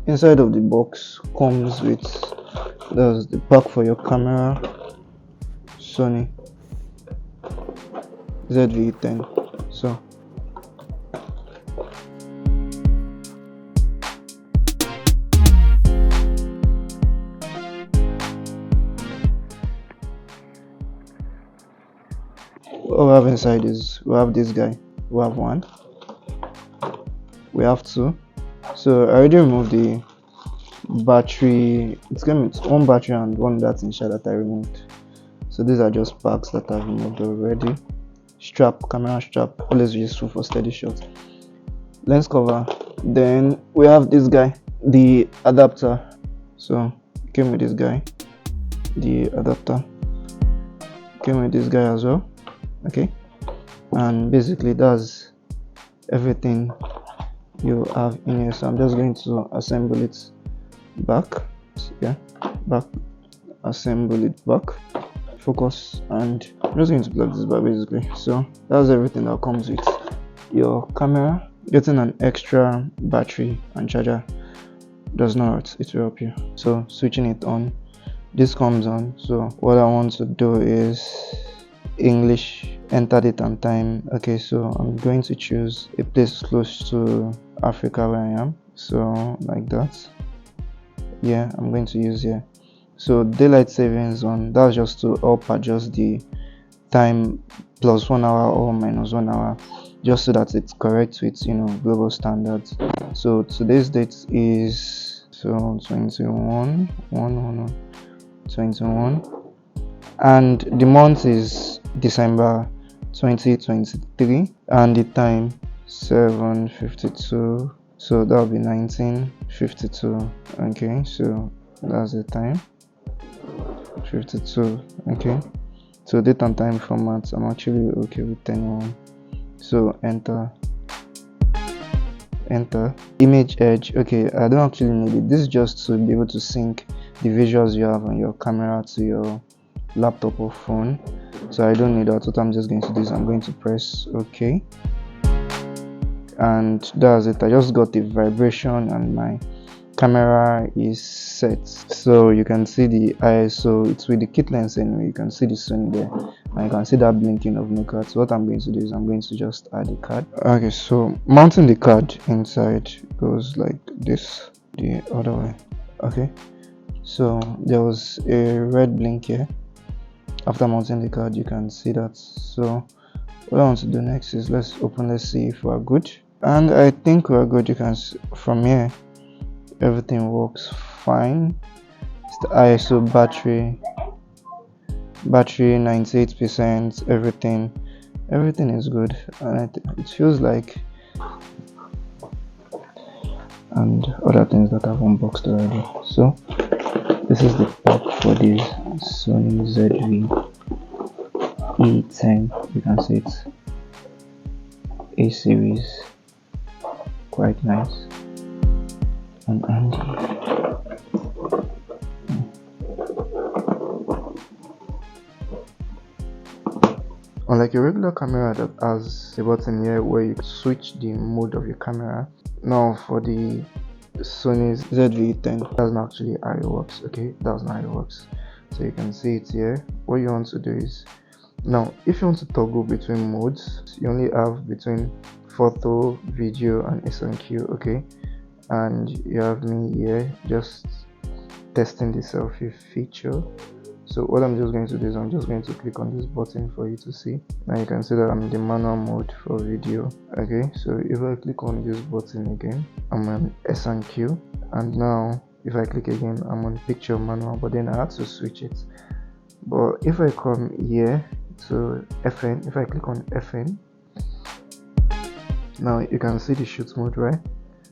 inside of the box comes with the pack for your camera, Sony ZV-E10. So what we have inside is we have this guy, we have one, we have two. So I already removed the battery. It's came with one battery and one that's inside that I removed. So these are just packs that I've removed already. Strap, camera strap, always useful for steady shot. Lens cover. Then we have this guy, the adapter. So came with this guy, the adapter. Came with this guy as well. Okay, and basically that's everything you have in here. So I'm just going to assemble it back. Yeah, back, assemble it back, focus, and I'm just going to plug this back basically. So that's everything that comes with your camera. Getting an extra battery and charger does not hurt, it will help you. So switching it on, this comes on. So what I want to do is English, enter date and time. Okay, so I'm going to choose a place close to Africa where I am, so like that. Yeah, I'm going to use here. So daylight savings on, that's just to help adjust the time plus 1 hour or minus 1 hour, just so that it's correct with global standards. So today's date is 21 and the month is December 2023 and the time 7:52, so that'll be 19:52. Okay, so that's the time 52. Okay, so date and time format, I'm actually okay with anyone. So enter image edge. Okay, I don't actually need it. This is just to be able to sync the visuals you have on your camera to your laptop or phone, so I don't need that. What I'm just going to do is I'm going to press OK, and that's it. I just got the vibration and my camera is set. So you can see the ISO, it's with the kit lens anyway. You can see the Sony there and you can see that blinking of no card. So what I'm going to do is I'm going to just add a card. Okay, so mounting the card inside goes like this, the other way. Okay, so there was a red blink here. After mounting the card, you can see that. So what I want to do next is let's see if we're good, and I think we're good. You can see from here everything works fine. It's the ISO, battery 98%, everything is good, and it feels like, and other things that I've unboxed already. So this is the pack for this Sony ZV-E10. You can see it's A series, quite nice and handy. Unlike a regular camera that has a button here where you switch the mode of your camera, now for the Sony ZV-E10, that's not actually how it works. Okay, that's not how it works. So you can see it here. What you want to do is, now if you want to toggle between modes, you only have between photo, video and S&Q. Okay, and you have me here just testing the selfie feature. So what I'm just going to do is I'm just going to click on this button for you to see. Now you can see that I'm in the manual mode for video. Okay, so if I click on this button again, I'm on S&Q, and now if I click again, I'm on picture manual, but then I had to switch it. But if I come here to FN, if I click on FN, now you can see the shoot mode, right?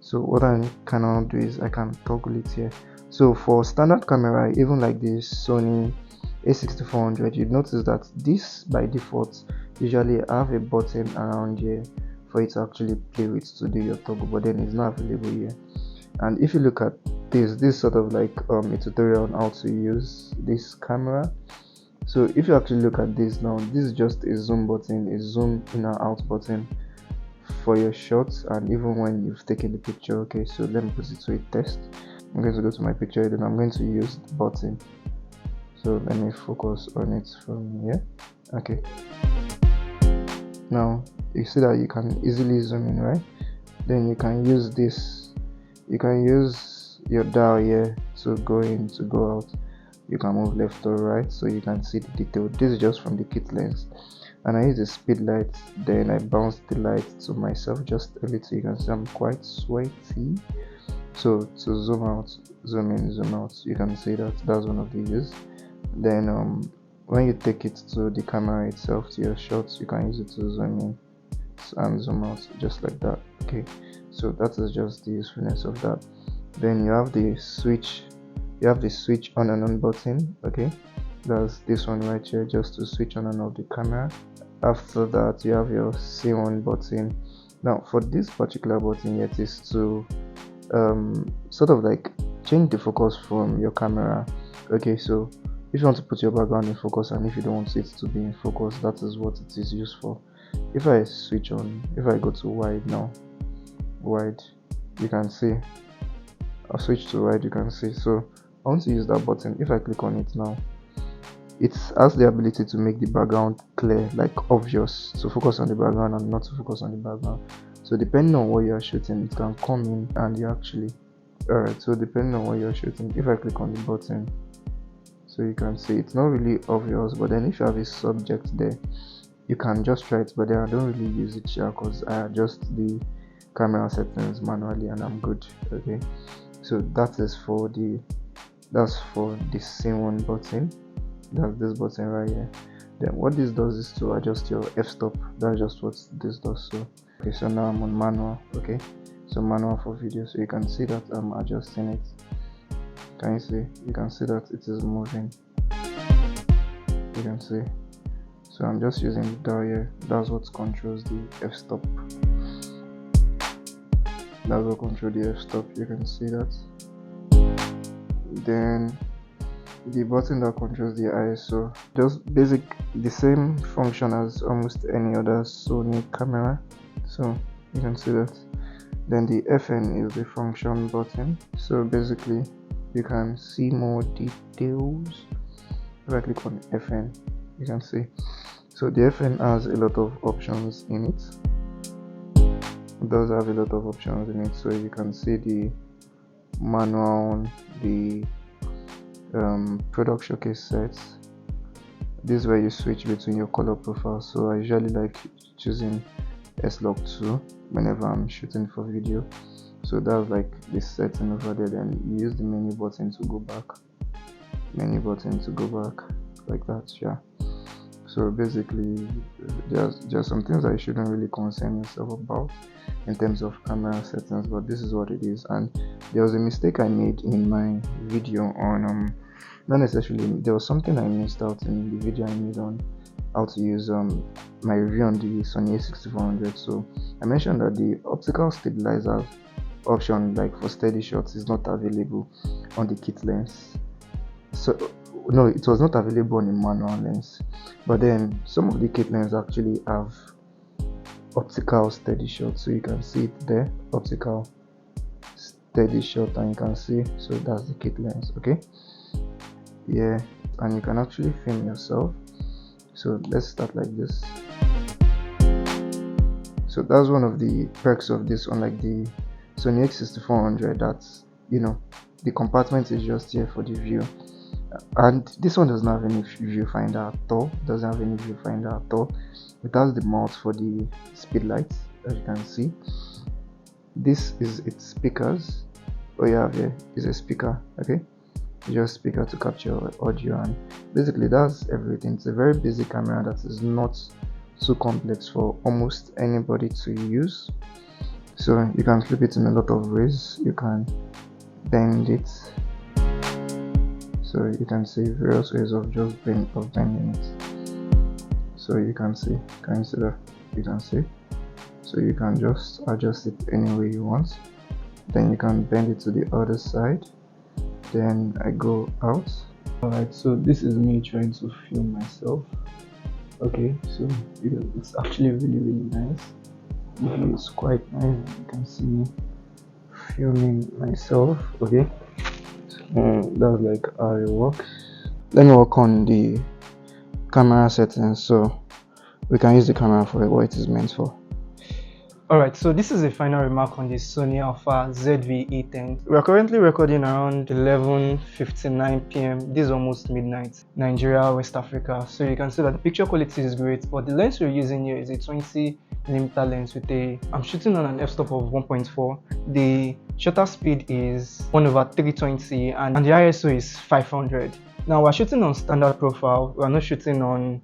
So what I can now do is I can toggle it here. So for standard camera, even like this Sony a6400, you'd notice that this by default usually have a button around here for it to actually play with to do your toggle, but then it's not available here. And if you look at this sort of like a tutorial on how to use this camera. So if you actually look at this now, this is just a zoom button, a zoom in and out button for your shots and even when you've taken the picture. Okay, so let me put it to a test. I'm going to go to my picture, then I'm going to use the button. So let me focus on it from here. Okay, now you see that you can easily zoom in, right? Then you can use this, you can use your dial here to go in, to go out. You can move left or right so you can see the detail. This is just from the kit lens, and I use the speed light, then I bounce the light to myself just a little. You can see I'm quite sweaty. So to zoom out, zoom in, zoom out, you can see that that's one of the use. Then when you take it to the camera itself, to your shots, you can use it to zoom in and zoom out just like that. Okay, so that is just the usefulness of that. Then you have the switch, on and on button. Okay, that's this one right here, just to switch on and off the camera. After that, you have your C1 button. Now for this particular button, it is to sort of like change the focus from your camera. Okay, so if you want to put your background in focus and if you don't want it to be in focus, that is what it is used for. If I switch on, if I go to wide now, wide, you can see I'll switch to wide, you can see. So I want to use that button. If I click on it now, it has the ability to make the background clear, like obvious, to focus on the background and not to focus on the background. So depending on what you are shooting, it can come in and you actually alright. So depending on what you're shooting, if I click on the button, so you can see it's not really obvious, but then if you have a subject there, you can just try it. But then I don't really use it here because I adjust the camera settings manually and I'm good. Okay, so that is for the scene one button. That's this button right here. Then what this does is to adjust your f-stop. That's just what this does. So okay, so now I'm on manual. Okay, so manual for video, so you can see that I'm adjusting it. Can you see? You can see that it is moving. You can see. So I'm just using the dial here. That's what controls the f-stop. That's what controls the f-stop. You can see that. Then the button that controls the ISO, just the same function as almost any other Sony camera. So you can see that. Then the FN is the function button. So basically you can see more details. If I click on FN, you can see. So the FN has a lot of options in it. It does have a lot of options in it. So you can see the manual, the product showcase sets. This is where you switch between your color profile. So I usually like choosing S-Log2 whenever I'm shooting for video. So that's like this setting over there. Then you use the menu button to go back, like that. Yeah, so basically there's some things that you shouldn't really concern yourself about in terms of camera settings, but this is what it is. And there was a mistake I made in my video on not necessarily, there was something I missed out in the video I made on how to use my review on the Sony A6400. So I mentioned that the optical stabilizer option, like for steady shots, is not available on the kit lens. So no, it was not available on the manual lens, but then some of the kit lenses actually have optical steady shot. So you can see it there, optical steady shot, and you can see, so that's the kit lens. Okay, yeah, and you can actually film yourself. So let's start like this. So that's one of the perks of this, unlike the Sony A6400, that's, you know, the compartment is just here for the view, and this one doesn't have any viewfinder at all. It has the mount for the speed lights, as you can see. This is its speakers. What you have here is a speaker. Okay, just speaker to capture audio, and basically that's everything. It's a very basic camera that is not too complex for almost anybody to use. So you can flip it in a lot of ways. You can bend it, so you can see various ways of just bending it. So you can see, can you see that? You can see. So you can just adjust it any way you want. Then you can bend it to the other side. Then I go out. Alright, so this is me trying to film myself. Okay, so it's actually really nice. It's quite nice. You can see me filming myself. Okay, that's like how it works. Let me work on the camera settings so we can use the camera for what it is meant for. Alright, so this is a final remark on the Sony Alpha ZV-E10. We are currently recording around 11:59 p.m. This is almost midnight, Nigeria, West Africa. So you can see that the picture quality is great, but the lens we're using here is a 20mm lens with I'm shooting on an f-stop of 1.4. The shutter speed is 1/320 and the ISO is 500. Now we're shooting on standard profile. We're not shooting on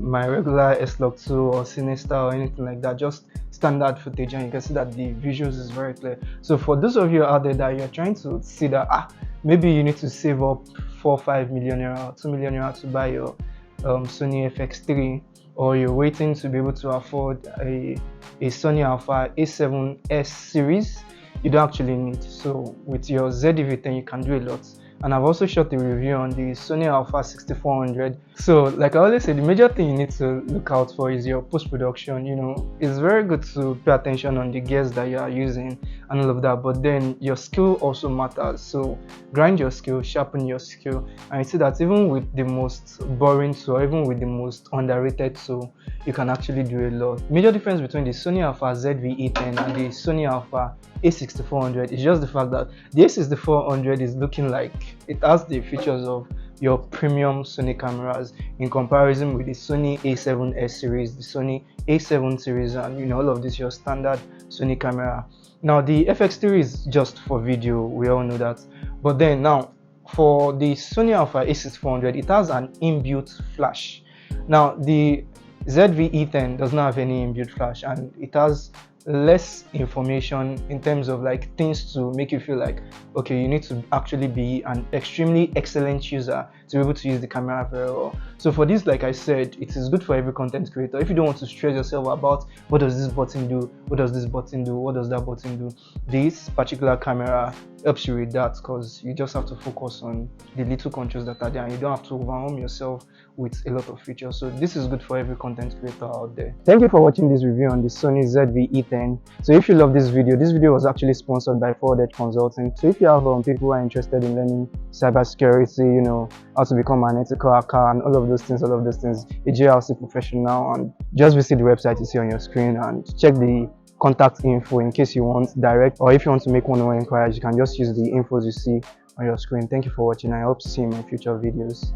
my regular S-Log 2 or Sinister or anything like that, just standard footage, and you can see that the visuals is very clear. So for those of you out there that you're trying to see that maybe you need to save up 4-5 million naira, 2 million naira to buy your Sony FX3, or you're waiting to be able to afford a Sony Alpha A7S series, you don't actually need. So with your ZV-E10 you can do a lot. And I've also shot a review on the Sony Alpha 6400. So like I always say, the major thing you need to look out for is your post-production. You know, it's very good to pay attention on the gears that you are using and all of that, but then your skill also matters. So grind your skill, sharpen your skill, and you see that even with the most boring tool, even with the most underrated tool, you can actually do a lot. Major difference between the Sony Alpha ZV-E10 and the Sony Alpha A6400 is just the fact that the A6400 is looking like it has the features of your premium Sony cameras in comparison with the Sony A7S series, the Sony A7 series, and all of this your standard Sony camera. Now the FX3 is just for video, we all know that, but then now for the Sony Alpha A6400 it has an inbuilt flash. Now the ZV-E10 does not have any inbuilt flash, and it has less information in terms of like things to make you feel like, okay, you need to actually be an extremely excellent user to be able to use the camera very well. So for this, like I said, it is good for every content creator. If you don't want to stress yourself about what does this button do, what does this button do, what does that button do, this particular camera helps you with that, because you just have to focus on the little controls that are there and you don't have to overwhelm yourself with a lot of features. So this is good for every content creator out there. Thank you for watching this review on the Sony ZV-E10. So if you love this video was actually sponsored by Forwarded Consulting. So if you have people who are interested in learning cybersecurity, how to become an ethical hacker and all of those things, a JLC professional, and just visit the website you see on your screen and check the contact info in case you want direct, or if you want to make one-on-one inquiries, you can just use the infos you see on your screen. Thank you for watching. I hope to see you in my future videos.